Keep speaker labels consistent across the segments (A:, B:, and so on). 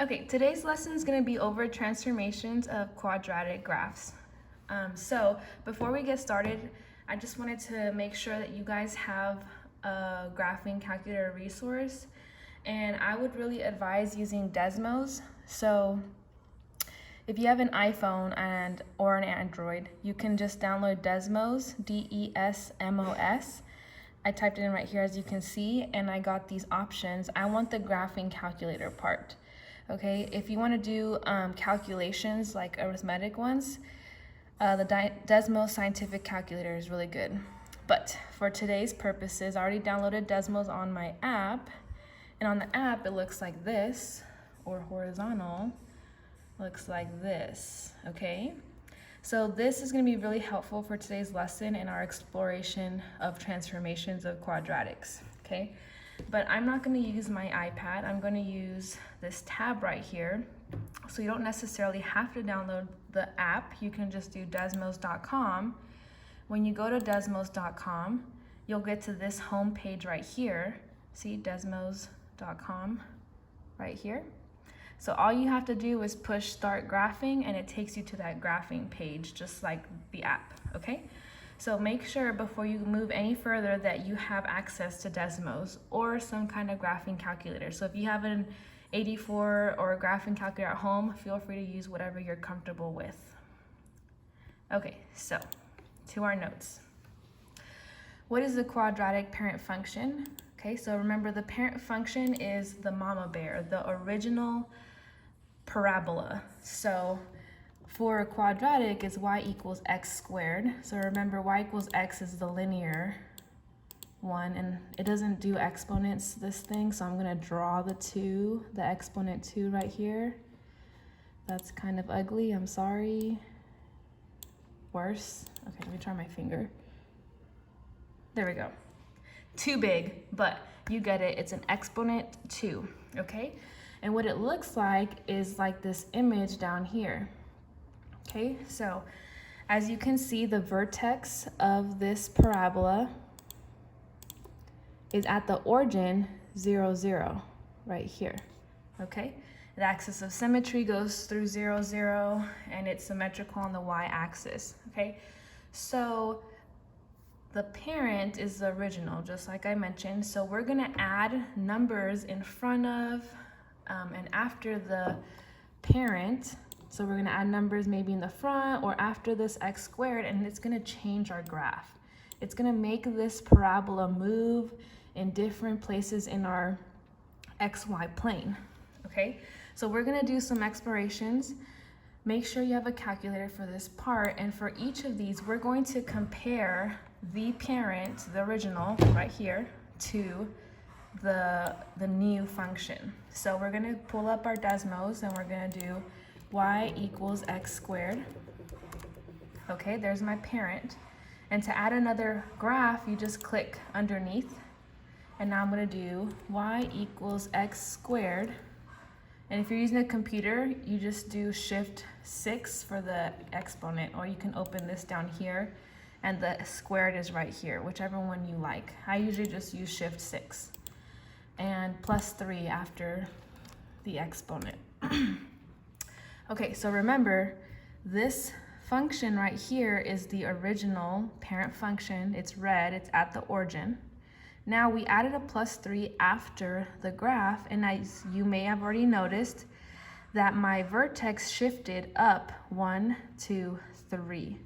A: Okay, today's lesson is going to be over transformations of quadratic graphs. So before we get started, I just wanted to make sure that you guys have a graphing calculator resource, and I would really advise using Desmos. So if you have an iPhone or an Android, you can just download Desmos, D-E-S-M-O-S. I typed it in right here, as you can see, and I got these options. I want the graphing calculator part. Okay, if you want to do calculations like arithmetic ones, the Desmos Scientific Calculator is really good. But for today's purposes, I already downloaded Desmos on my app, and on the app it looks like this, or horizontal looks like this. Okay, so this is going to be really helpful for today's lesson in our exploration of transformations of quadratics. Okay, but I'm not going to use my iPad. I'm going to use this tab right here. So you don't necessarily have to download the app. You can just do desmos.com. When you go to desmos.com, you'll get to this home page right here. See, desmos.com right here. So all you have to do is push start graphing, and it takes you to that graphing page, just like the app, okay? So make sure before you move any further that you have access to Desmos or some kind of graphing calculator. So if you have an 84 or a graphing calculator at home, feel free to use whatever you're comfortable with. Okay, so to our notes. What is the quadratic parent function? Okay, so remember the parent function is the mama bear, the original parabola. So for a quadratic, is y equals x squared. So remember, y equals x is the linear one, and it doesn't do exponents, this thing, so I'm going to draw the exponent 2 right here. That's kind of ugly, I'm sorry. Worse. Okay, let me try my finger. There we go. Too big, but you get it. It's an exponent 2, okay? And what it looks like is like this image down here. Okay, so as you can see, the vertex of this parabola is at the origin 0, 0, right here, okay? The axis of symmetry goes through 0, 0, and it's symmetrical on the y-axis, okay? So the parent is the original, just like I mentioned, so we're gonna add numbers in front of and after the parent. So we're gonna add numbers maybe in the front or after this x squared, and it's gonna change our graph. It's gonna make this parabola move in different places in our XY plane, okay? So we're gonna do some explorations. Make sure you have a calculator for this part, and for each of these, we're going to compare the parent, the original, right here, to the new function. So we're gonna pull up our Desmos, and we're gonna do y equals x squared. Okay, there's my parent. And to add another graph, you just click underneath. And now I'm gonna do y equals x squared. And if you're using a computer, you just do shift 6 for the exponent, or you can open this down here, and the squared is right here, whichever one you like. I usually just use shift 6. And plus 3 after the exponent. Okay, so remember, this function right here is the original parent function. It's red, it's at the origin. Now we added a plus 3 after the graph, and as you may have already noticed, that my vertex shifted up 1, 2, 3.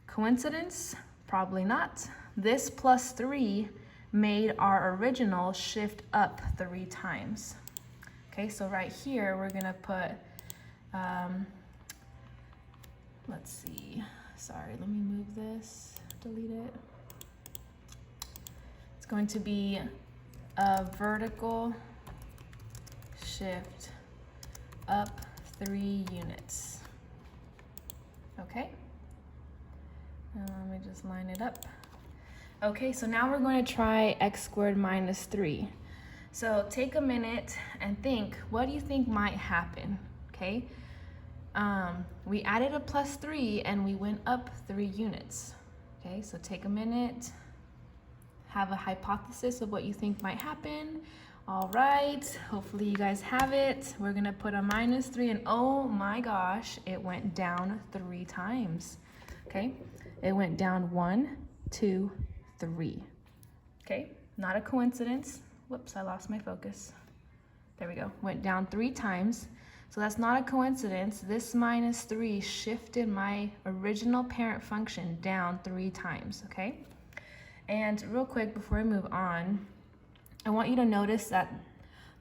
A: Coincidence? Probably not. This plus 3 made our original shift up 3 times. Okay, so right here we're gonna put let's see, sorry, let me move this, delete it. It's going to be a vertical shift up 3 units. Okay, and let me just line it up. Okay, so now we're going to try x squared minus 3. So take a minute and think, what do you think might happen? Okay, we added a plus 3 and we went up 3 units. Okay, so take a minute, have a hypothesis of what you think might happen, All right, hopefully you guys have it. We're gonna put a -3 and oh my gosh, it went down 3 times, okay? It went down 1, 2, 3, okay? Not a coincidence. Whoops, I lost my focus. There we go, went down 3 times. So that's not a coincidence. This -3 shifted my original parent function down 3 times, okay? And real quick, before I move on, I want you to notice that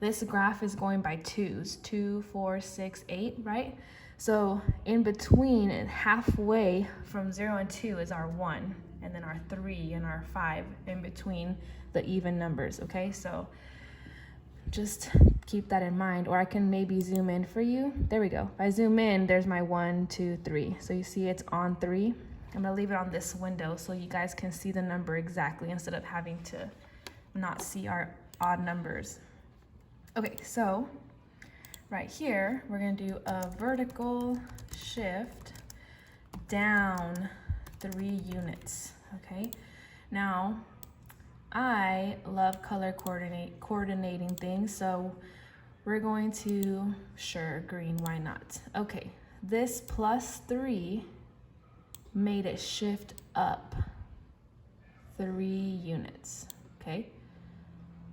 A: this graph is going by 2s, 2, 4, 6, 8, right? So in between, halfway from 0 and 2 is our 1, and then our 3 and our 5 in between the even numbers, okay? So just keep that in mind, or I can maybe zoom in for you. There we go. If I zoom in, there's my 1, 2, 3. So you see it's on 3. I'm gonna leave it on this window so you guys can see the number exactly instead of having to not see our odd numbers. Okay, so right here, we're gonna do a vertical shift down 3 units, okay? Now, I love color coordinating things, so we're going to, sure, green, why not? Okay, this +3 made it shift up 3 units, okay?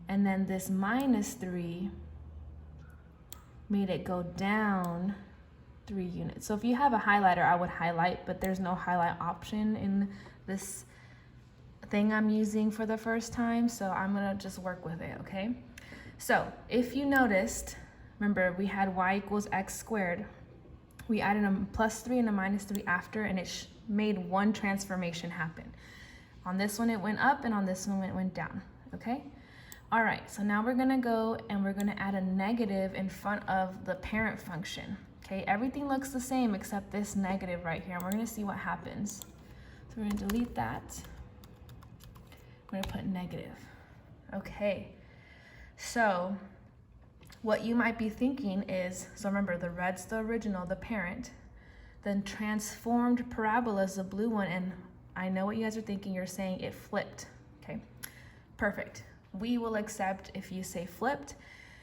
A: And then this -3 made it go down 3 units. So if you have a highlighter, I would highlight, but there's no highlight option in this thing I'm using for the first time, so I'm gonna just work with it, okay? So if you noticed, remember we had y = x². We added a +3 and a -3 after, and it made one transformation happen. On this one it went up, and on this one it went down, okay? All right, so now we're gonna go and we're gonna add a negative in front of the parent function, okay? Everything looks the same except this negative right here, and we're gonna see what happens. So we're gonna delete that. We're gonna put negative. Okay, so what you might be thinking is, so remember the red's the original, the parent, then transformed parabola is the blue one, and I know what you guys are thinking, you're saying it flipped, okay? Perfect. We will accept if you say flipped,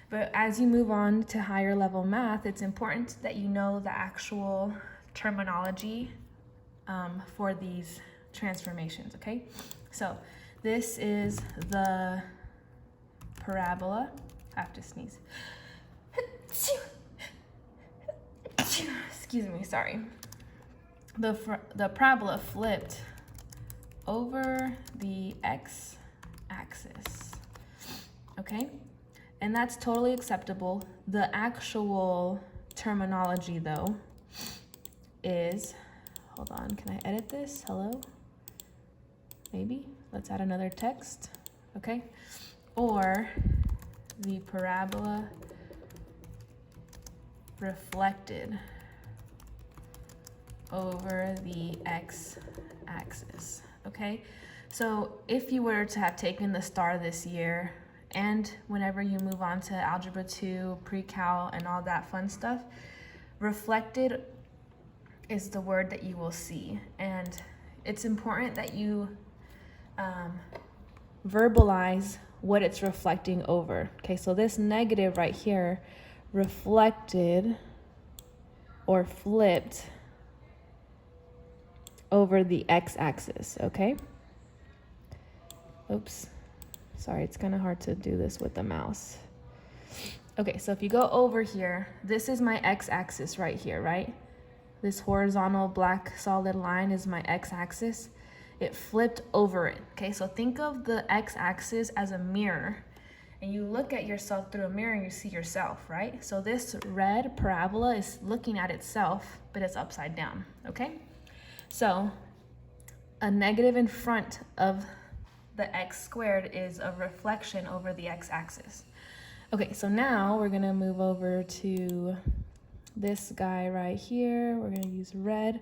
A: but as you move on to higher level math, it's important that you know the actual terminology for these transformations, okay? So this is the parabola. I have to sneeze. Excuse me, sorry. The parabola flipped over the x-axis, okay? And that's totally acceptable. The actual terminology though is, hold on, can I edit this? Hello? Maybe, let's add another text, okay? Or the parabola reflected over the x-axis, okay? So if you were to have taken the STAR this year, and whenever you move on to Algebra 2, Pre-Cal, and all that fun stuff, reflected is the word that you will see. And it's important that you verbalize what it's reflecting over. Okay, so this negative right here reflected or flipped over the x-axis, okay? Oops, sorry, it's kind of hard to do this with the mouse. Okay, so if you go over here, this is my x-axis right here, right? This horizontal black solid line is my x-axis. It flipped over it, okay? So think of the x-axis as a mirror, and you look at yourself through a mirror and you see yourself, right? So this red parabola is looking at itself, but it's upside down, okay? So a negative in front of the x² is a reflection over the x-axis. Okay, so now we're gonna move over to this guy right here. We're gonna use red.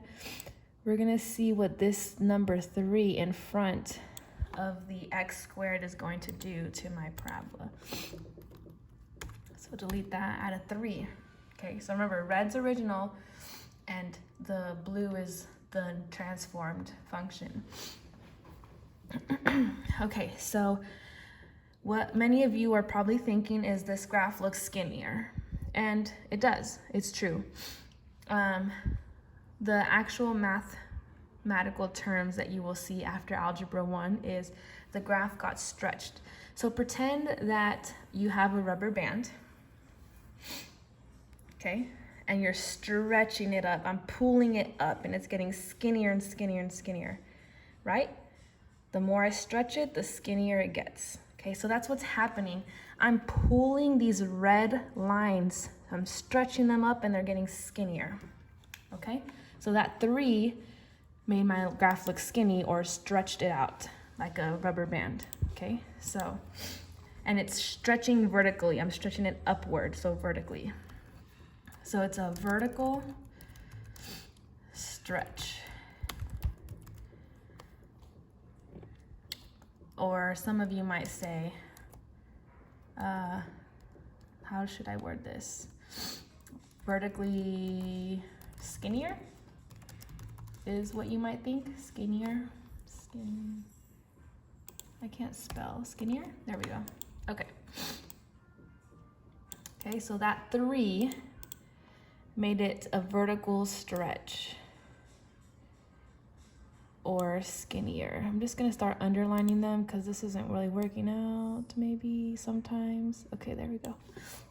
A: We're gonna see what this number 3 in front of the x² is going to do to my parabola. So delete that, add a 3. Okay, so remember, red's original and the blue is the transformed function. Okay, so What many of you are probably thinking is this graph looks skinnier, and it does, it's true. The actual mathematical terms that you will see after Algebra 1 is the graph got stretched. So pretend that you have a rubber band, okay, and you're stretching it up. I'm pulling it up, and it's getting skinnier and skinnier and skinnier, right? The more I stretch it, the skinnier it gets. Okay, so that's what's happening. I'm pulling these red lines. I'm stretching them up and they're getting skinnier. Okay, so that 3 made my graph look skinny or stretched it out like a rubber band. Okay, so, and it's stretching vertically. I'm stretching it upward, so vertically. So it's a vertical stretch. Or some of you might say, how should I word this? Vertically skinnier is what you might think. Skinnier, I can't spell skinnier. There we go. Okay. Okay, so that 3 made it a vertical stretch or skinnier. I'm just gonna start underlining them because this isn't really working out maybe sometimes. Okay, there we go.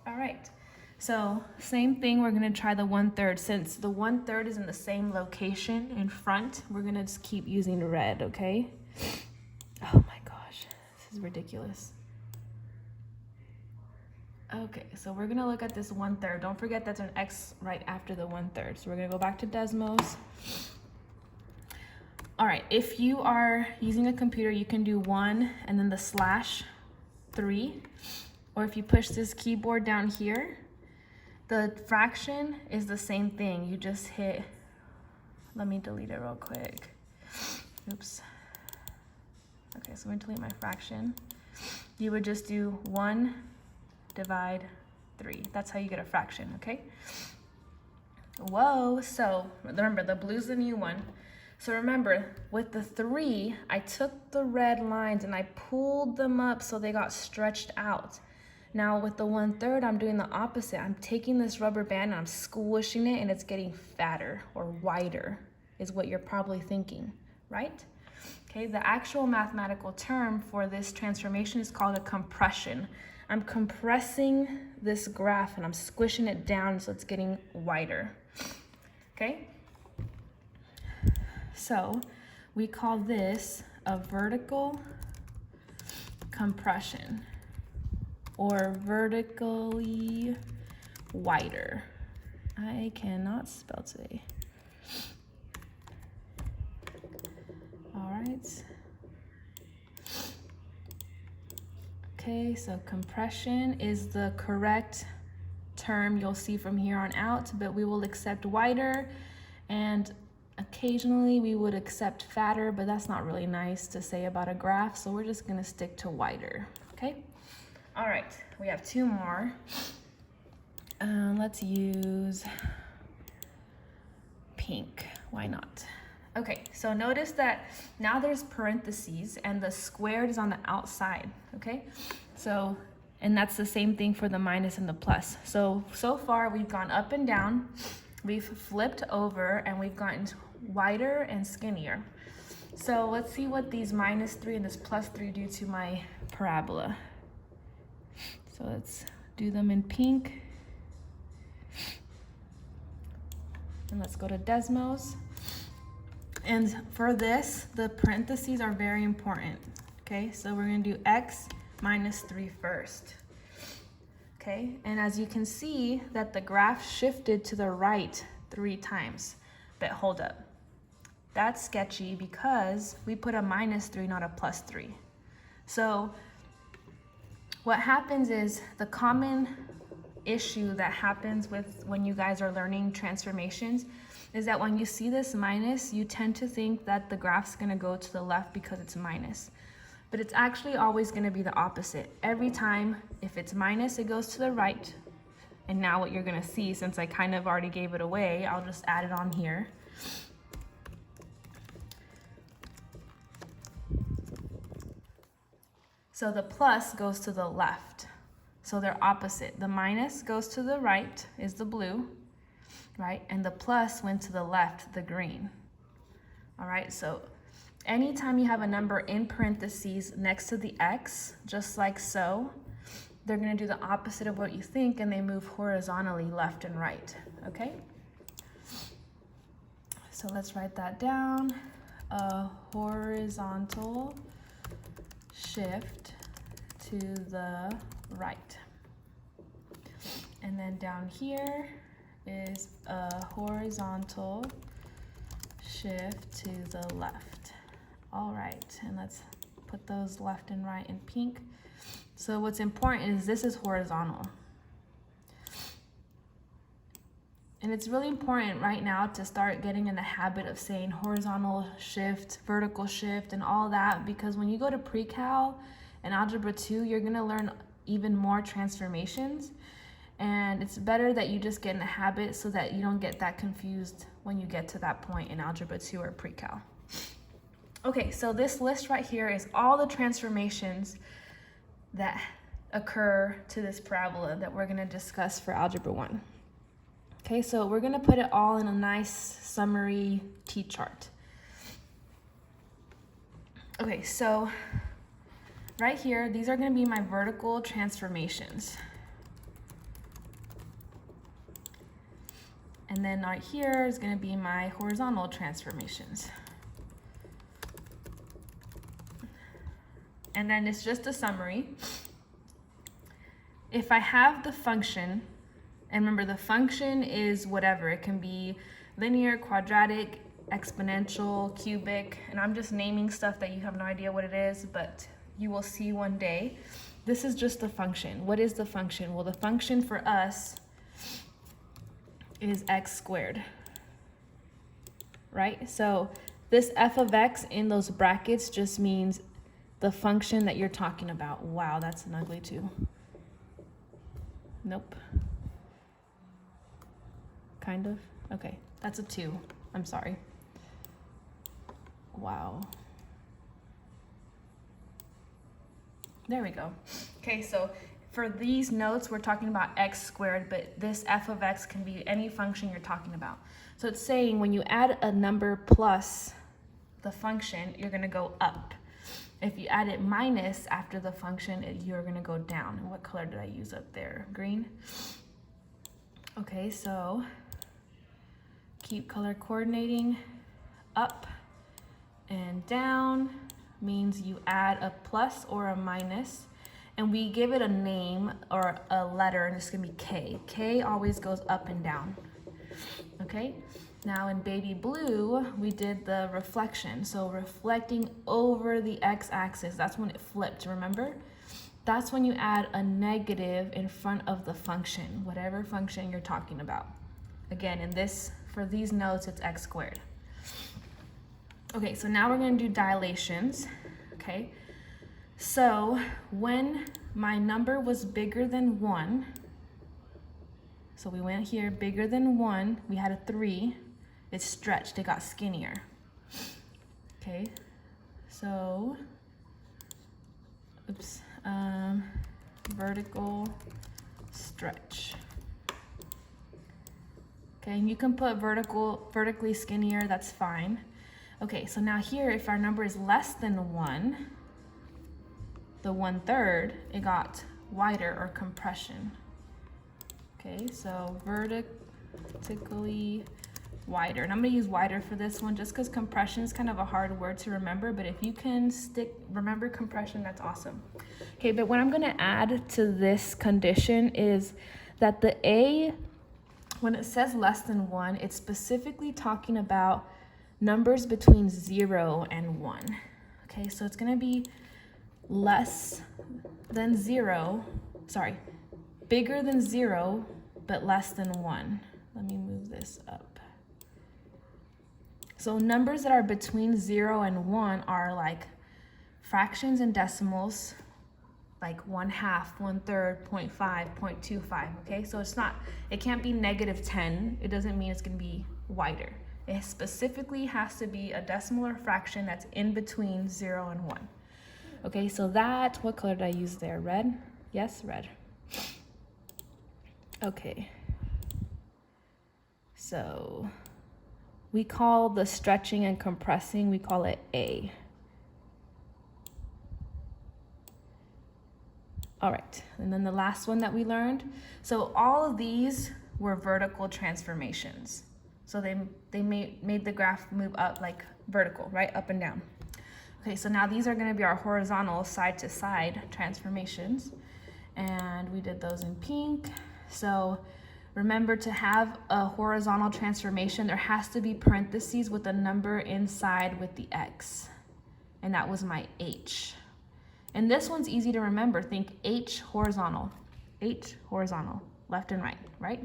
A: All right, so same thing, we're gonna try the 1/3. Since the 1/3 is in the same location in front, we're gonna just keep using red, okay? Oh my gosh, this is ridiculous. Okay, so we're gonna look at this 1/3. Don't forget that's an X right after the 1/3. So we're gonna go back to Desmos. All right, if you are using a computer, you can do 1 and then the /3. Or if you push this keyboard down here, the fraction is the same thing. You just hit, let me delete it real quick. Oops. Okay, so I'm gonna delete my fraction. You would just do 1 divide 3. That's how you get a fraction, okay? Whoa, so remember the blue's the new one. So remember, with the 3, I took the red lines and I pulled them up so they got stretched out. Now with the 1/3, I'm doing the opposite. I'm taking this rubber band and I'm squishing it and it's getting fatter or wider, is what you're probably thinking, right? Okay, the actual mathematical term for this transformation is called a compression. I'm compressing this graph and I'm squishing it down so it's getting wider, okay? So we call this a vertical compression or vertically wider. I cannot spell today. All right. Okay, so compression is the correct term you'll see from here on out, but we will accept wider, and occasionally we would accept fatter, but that's not really nice to say about a graph, so we're just gonna stick to wider, okay? All right, we have 2 more. Let's use pink, why not? Okay, so notice that now there's parentheses and the squared is on the outside, okay? So, and that's the same thing for the minus and the plus. So far we've gone up and down, we've flipped over, and we've gotten wider and skinnier. So let's see what these -3 and this +3 do to my parabola. So let's do them in pink. And let's go to Desmos. And for this, the parentheses are very important. Okay, so we're gonna do x -3 first. Okay, and as you can see that the graph shifted to the right 3 times. But hold up, that's sketchy because we put a -3, not a +3. So what happens is the common issue that happens with when you guys are learning transformations is that when you see this minus, you tend to think that the graph's gonna go to the left because it's minus. But it's actually always gonna be the opposite. Every time, if it's minus, it goes to the right. And now what you're gonna see, since I kind of already gave it away, I'll just add it on here. So the plus goes to the left. So they're opposite. The minus goes to the right, is the blue, right? And the plus went to the left, the green. All right, so anytime you have a number in parentheses next to the x, just like so, they're gonna do the opposite of what you think, and they move horizontally left and right, okay? So let's write that down. A horizontal shift to the right. And then down here is a horizontal shift to the left. All right, and let's put those left and right in pink. So what's important is this is horizontal. And it's really important right now to start getting in the habit of saying horizontal shift, vertical shift, and all that, because when you go to pre-cal and algebra 2, you're gonna learn even more transformations. And it's better that you just get in the habit so that you don't get that confused when you get to that point in algebra 2 or pre-cal. Okay, so this list right here is all the transformations that occur to this parabola that we're gonna discuss for algebra 1. Okay, so we're gonna put it all in a nice summary T-chart. Okay, so right here, these are gonna be my vertical transformations. And then right here is gonna be my horizontal transformations. And then it's just a summary. If I have the function, and remember the function is whatever, it can be linear, quadratic, exponential, cubic, and I'm just naming stuff that you have no idea what it is, but you will see one day. This is just the function. What is the function? Well, the function for us is x squared, right? So this f of x in those brackets just means the function that you're talking about. Wow, that's an ugly 2. Nope. Kind of. Okay, that's a 2. I'm sorry. Wow. There we go. Okay, so for these notes, we're talking about x squared, but this f of x can be any function you're talking about. So it's saying when you add a number plus the function, you're gonna go up. If you add it minus after the function, you're gonna go down. And what color did I use up there? Green? Okay, so keep color coordinating. Up and down means you add a plus or a minus, and we give it a name or a letter, and it's gonna be K. K always goes up and down, okay? Now in baby blue, we did the reflection. So reflecting over the x-axis, that's when it flipped, remember? That's when you add a negative in front of the function, whatever function you're talking about. Again, in this, for these notes, it's x squared. Okay, so now we're gonna do dilations, okay? So when my number was bigger than 1, so we went here, bigger than 1, we had a 3, it stretched, it got skinnier. Okay, so, oops, vertical stretch. Okay, and you can put vertically skinnier, that's fine. Okay, so now here, if our number is less than 1, the 1/3, it got wider or compression. Okay, so vertically wider, and I'm gonna use wider for this one just because compression is kind of a hard word to remember, but if you can remember compression, that's awesome. Okay, but what I'm gonna add to this condition is that the A, when it says less than 1, it's specifically talking about numbers between 0 and 1. Okay, so it's gonna be less than 0, sorry, bigger than 0, but less than 1. Let me move this up. So numbers that are between 0 and 1 are like fractions and decimals, like 1/2, 1/3, 0.5, 0.25, okay? So it can't be -10. It doesn't mean it's gonna be wider. It specifically has to be a decimal or fraction that's in between 0 and 1. Okay, so that, what color did I use there? Red? Yes, red. Okay. So we call the stretching and compressing, we call it A. All right, and then the last one that we learned. So all of these were vertical transformations. So they made the graph move up like vertical, right? Up and down. Okay, so now these are gonna be our horizontal side to side transformations. And we did those in pink. So remember, to have a horizontal transformation, there has to be parentheses with a number inside with the X. And that was my H. And this one's easy to remember. Think H horizontal, left and right, right?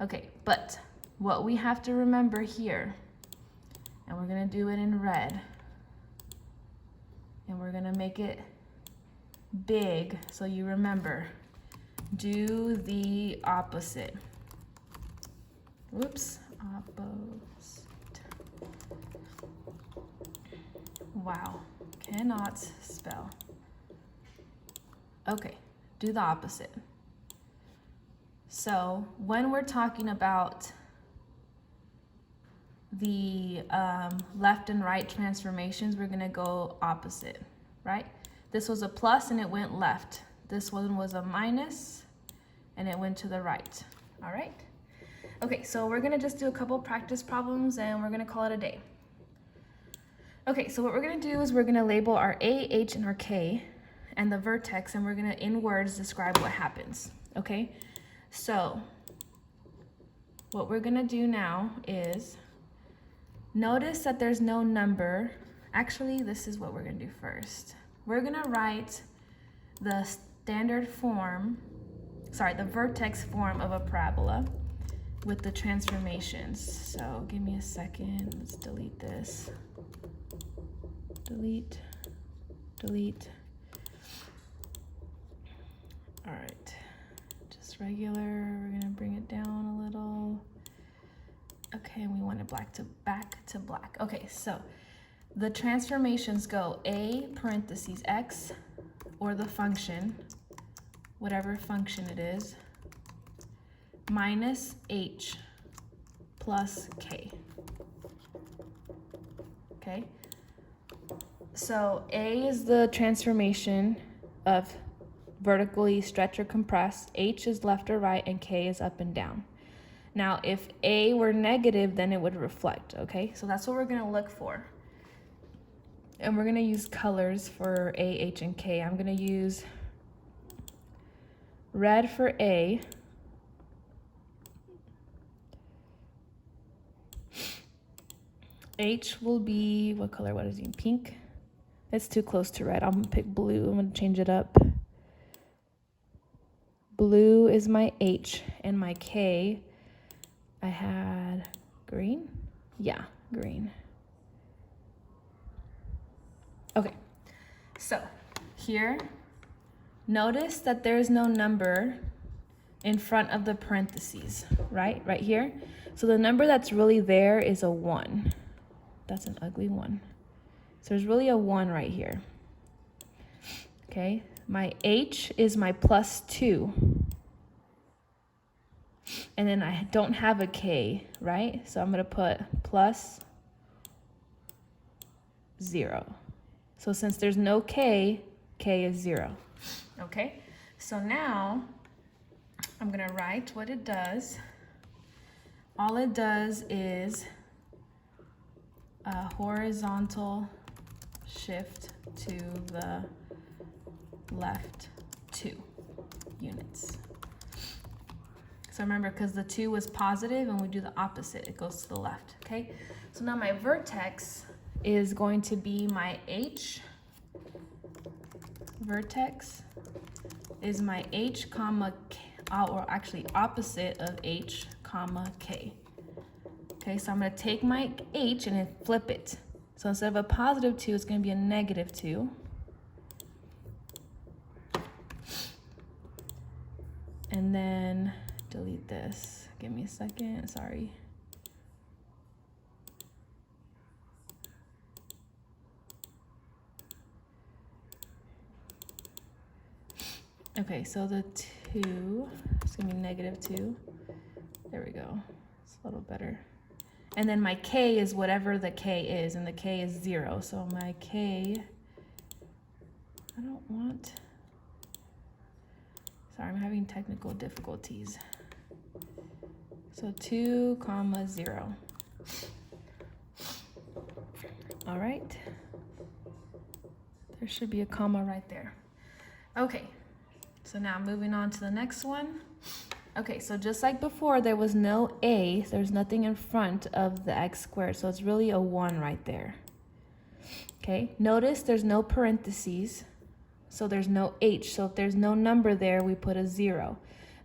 A: Okay, but what we have to remember here, and we're gonna do it in red, and we're gonna make it big so you remember, do the opposite. Whoops, opposite. Wow, cannot spell. Okay, do the opposite. So when we're talking about the left and right transformations, we're gonna go opposite, right? This was a plus and it went left. This one was a minus and it went to the right, all right? Okay, so we're gonna just do a couple practice problems and we're gonna call it a day. Okay, so what we're gonna do is we're gonna label our A, H, and our K and the vertex, and we're gonna, in words, describe what happens, okay? So what we're gonna do now is notice that there's no number. Actually, this is what we're gonna do first. We're gonna write the standard form, the vertex form of a parabola with the transformations. So give me a second, let's delete this. Delete, delete. All right, just regular, we're gonna bring it down a little. Okay, and we want it back to black. Okay, so the transformations go A parentheses X, or the function, whatever function it is, minus H plus K. Okay, so A is the transformation of vertically stretch or compress, H is left or right, and K is up and down. Now, if A were negative, then it would reflect, okay? So that's what we're gonna look for. And we're gonna use colors for A, H, and K. I'm gonna use red for A. H will be, what color, what is it, pink? It's too close to red. I'm gonna pick blue, I'm gonna change it up. Blue is my H, and my K, I had green? Yeah, green. Okay, so here, notice that there's no number in front of the parentheses, right here. So the number that's really there is a 1. That's an ugly 1. So there's really a 1 right here. Okay, my H is my plus 2. And then I don't have a K, right? So I'm gonna put plus 0. So since there's no K, K is 0. Okay, so now I'm gonna write what it does. All it does is a horizontal shift to the left 2 units. So remember, because the 2 was positive and we do the opposite, it goes to the left, okay? So now my vertex is going to be my H. Vertex is my H comma K, or actually opposite of H comma K. Okay, so I'm gonna take my H and then flip it. So instead of a positive 2, it's gonna be a negative 2. And then delete this. Give me a second, sorry. Okay, so the 2 is going to be -2. There we go. It's a little better. And then my k is whatever the k is, and the k is 0. So my k, I don't want, sorry, I'm having technical difficulties. So 2, 0. All right. There should be a comma right there. Okay, so now moving on to the next one. Okay, so just like before, there was no a, there's nothing in front of the x squared, so it's really a 1 right there. Okay, notice there's no parentheses, so there's no h, so if there's no number there, we put a 0.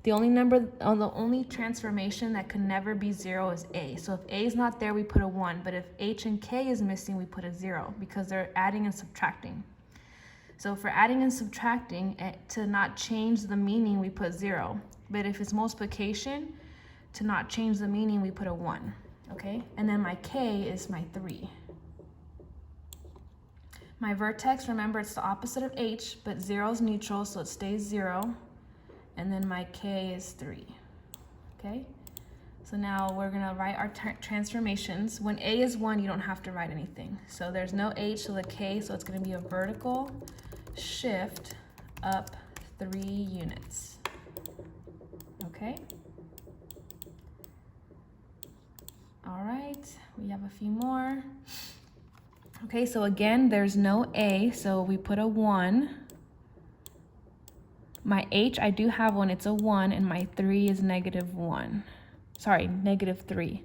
A: The only transformation that can never be 0 is a, so if a is not there, we put a 1, but if h and k is missing, we put a 0, because they're adding and subtracting. So for adding and subtracting, to not change the meaning, we put 0. But if it's multiplication, to not change the meaning, we put a 1, okay? And then my k is my 3. My vertex, remember, it's the opposite of h, but 0 is neutral, so it stays 0. And then my k is 3, okay? So now we're gonna write our transformations. When a is 1, you don't have to write anything. So there's no h, so the k, so it's gonna be a vertical shift up 3 units. Okay. All right, we have a few more. Okay, so again, there's no a, so we put a 1. My h, I do have one, it's a 1, and my 3 is -1. Sorry, -3.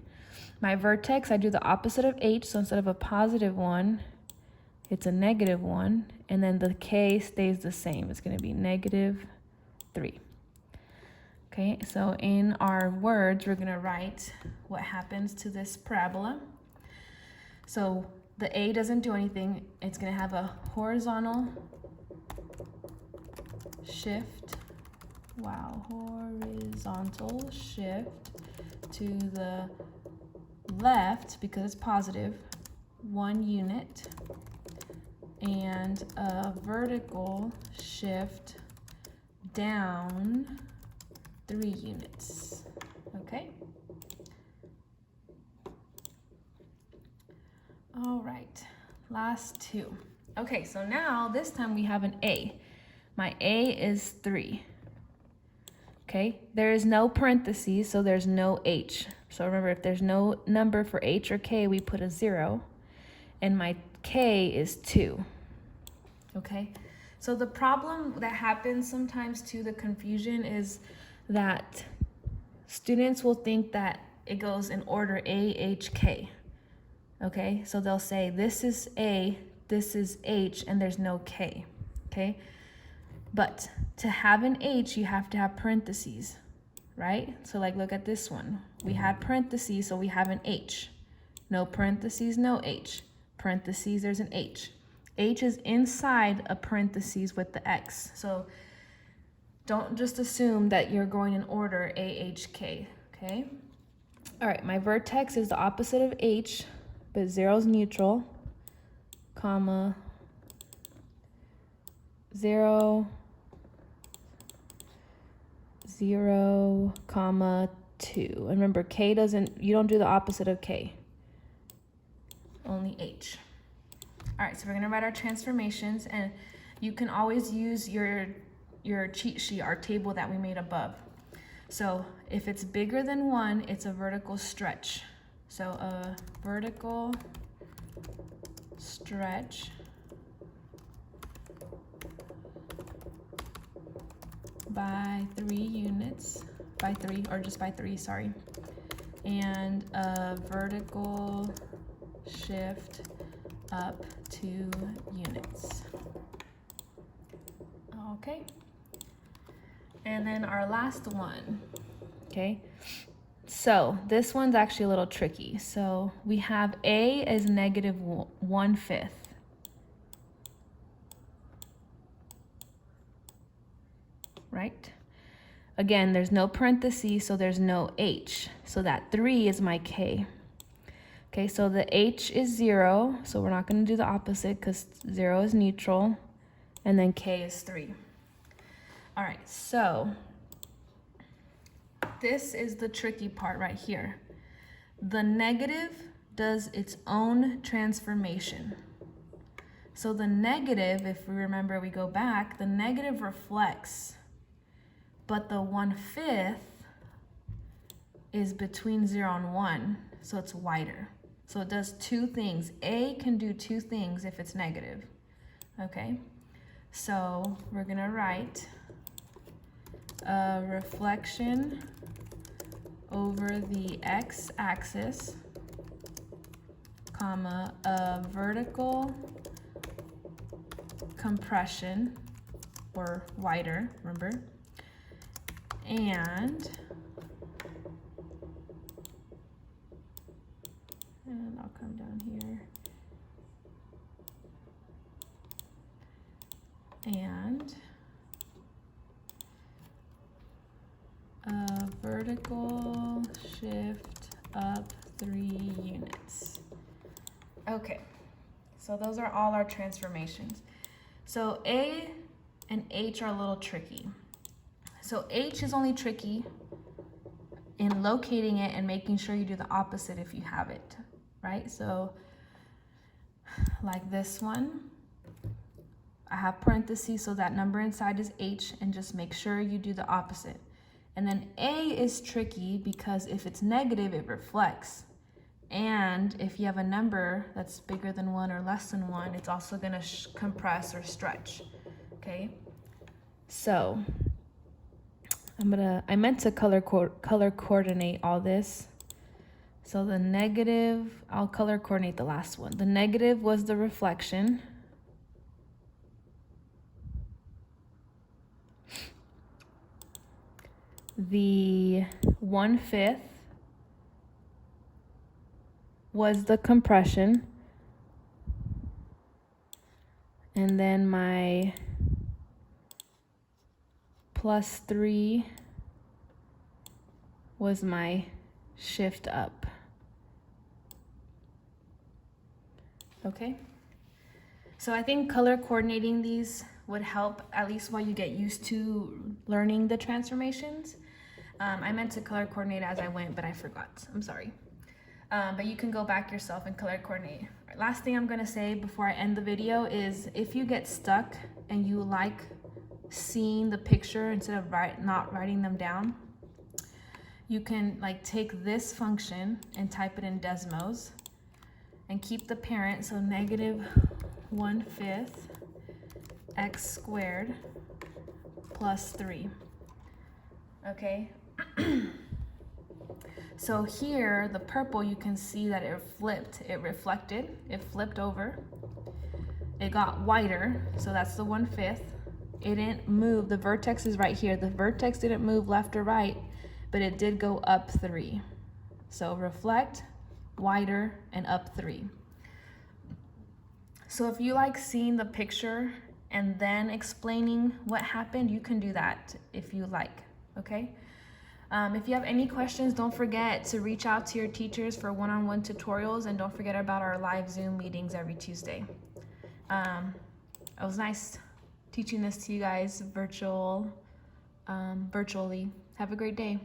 A: My vertex, I do the opposite of h, so instead of a +1, it's a -1, and then the k stays the same. It's gonna be -3. Okay, so in our words, we're gonna write what happens to this parabola. So the a doesn't do anything. It's gonna have a horizontal shift, horizontal shift to the left, because it's positive, 1 unit, and a vertical shift down 3 units, okay? All right, last 2. Okay, so now this time we have an a. My a is 3, okay? There is no parentheses, so there's no h. So remember, if there's no number for h or k, we put a 0, and my k is 2, okay? So the problem that happens sometimes too, the confusion, is that students will think that it goes in order A, H, K, okay? So they'll say this is A, this is H, and there's no K, okay? But to have an H, you have to have parentheses, right? So like, look at this one. We had parentheses, so we have an H. No parentheses, no H. Parentheses, there's an H. H is inside a parentheses with the X. So don't just assume that you're going in order A, H, K, okay? All right, my vertex is the opposite of H, but 0 is neutral, comma, 0, 0, comma, 2. And remember, K doesn't, you don't do the opposite of K, only H. All right, so we're gonna write our transformations, and you can always use your cheat sheet, our table that we made above. So if it's bigger than 1, it's a vertical stretch. So a vertical stretch by 3 units, by 3, or just by 3, sorry. And a vertical shift up 2 units. Okay. And then our last one, okay? So this one's actually a little tricky. So we have A is -1/5. Right? Again, there's no parentheses, so there's no H. So that 3 is my K. Okay, so the H is 0, so we're not going to do the opposite because 0 is neutral, and then K is 3. All right, so this is the tricky part right here. The negative does its own transformation. So the negative, if we remember, we go back, the negative reflects, but the 1/5 is between 0 and 1, so it's wider. So it does two things. A can do two things if it's negative, okay? So we're gonna write a reflection over the x-axis, comma, a vertical compression, or wider, remember, and I'll come down here, and a vertical shift up 3 units. Okay, so those are all our transformations. So A and H are a little tricky. So H is only tricky in locating it and making sure you do the opposite if you have it, right? So like this one, I have parentheses, so that number inside is H, and just make sure you do the opposite. And then A is tricky because if it's negative, it reflects. And if you have a number that's bigger than 1 or less than 1, it's also gonna compress or stretch, okay? So I meant to color coordinate all this. So the negative, I'll color coordinate the last one. The negative was the reflection. The 1/5 was the compression. And then my +3 was my shift up. Okay? So I think color coordinating these would help, at least while you get used to learning the transformations. I meant to color coordinate as I went, but I forgot. I'm sorry. But you can go back yourself and color coordinate. Last thing I'm gonna say before I end the video is if you get stuck and you like seeing the picture instead of not writing them down, you can like take this function and type it in Desmos and keep the parent, so -1/5 x squared plus 3. Okay. So here, the purple, you can see that it flipped, it reflected, it flipped over. It got wider, so that's the 1/5. It didn't move, the vertex is right here. The vertex didn't move left or right, but it did go up 3. So reflect, wider, and up 3. So if you like seeing the picture and then explaining what happened, you can do that if you like, okay? If you have any questions, don't forget to reach out to your teachers for one-on-one tutorials, and don't forget about our live Zoom meetings every Tuesday. It was nice teaching this to you guys virtually. Have a great day.